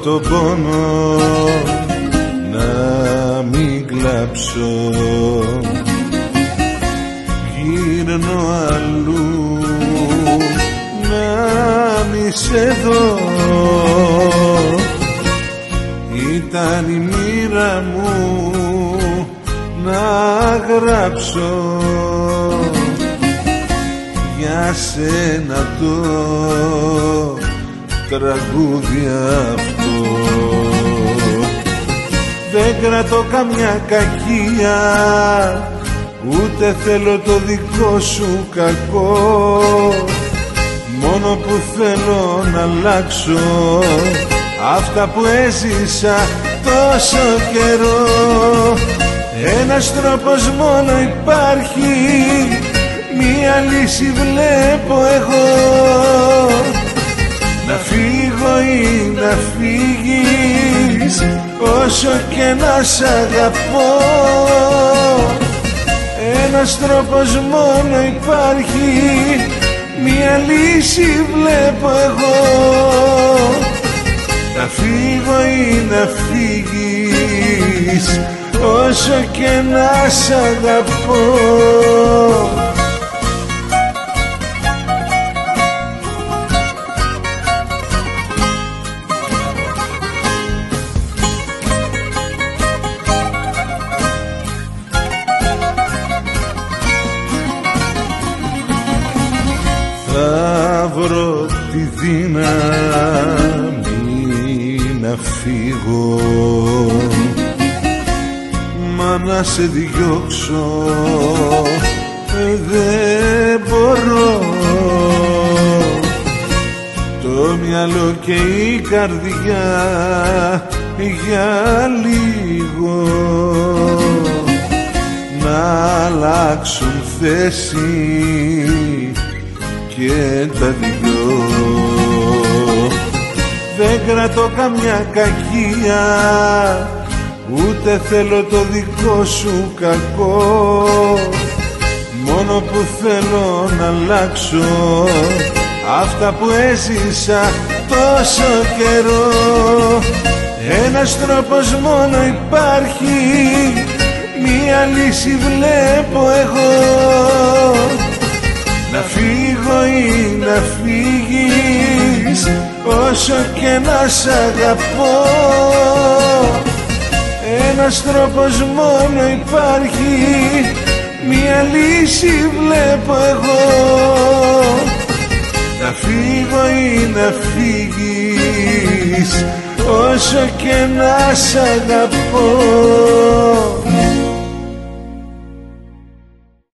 το πόνο να μην κλάψω. Γύρνω αλλού να μη σε δω. Ήταν η μοίρα μου να γράψω για σένα το τραγούδι αυτό. Δεν κρατώ καμιά κακία, ούτε θέλω το δικό σου κακό. Μόνο που θέλω να αλλάξω αυτά που έζησα τόσο καιρό. Ένας τρόπος μόνο υπάρχει, μία λύση βλέπω εγώ. Να φύγω ή να φύγεις, όσο και να σ' αγαπώ. Ένας τρόπος μόνο υπάρχει, μία λύση βλέπω εγώ. Να φύγω ή να φύγεις, όσο και να σ' αγαπώ. Θα βρω τη δύναμη να φύγω, μα να σε διώξω δεν μπορώ. Το μυαλό και η καρδιά για λίγο να αλλάξουν θέση και τα δυο. Δεν κρατώ καμιά κακία, ούτε θέλω το δικό σου κακό. Μόνο που θέλω να αλλάξω αυτά που έζησα τόσο καιρό. Ένας τρόπος μόνο υπάρχει, μία λύση βλέπω εγώ. Να φύγω ή να φύγεις, όσο και να σ' αγαπώ. Ένας τρόπος μόνο υπάρχει, μία λύση βλέπω εγώ. Να φύγω ή να φύγεις, όσο και να σ' αγαπώ.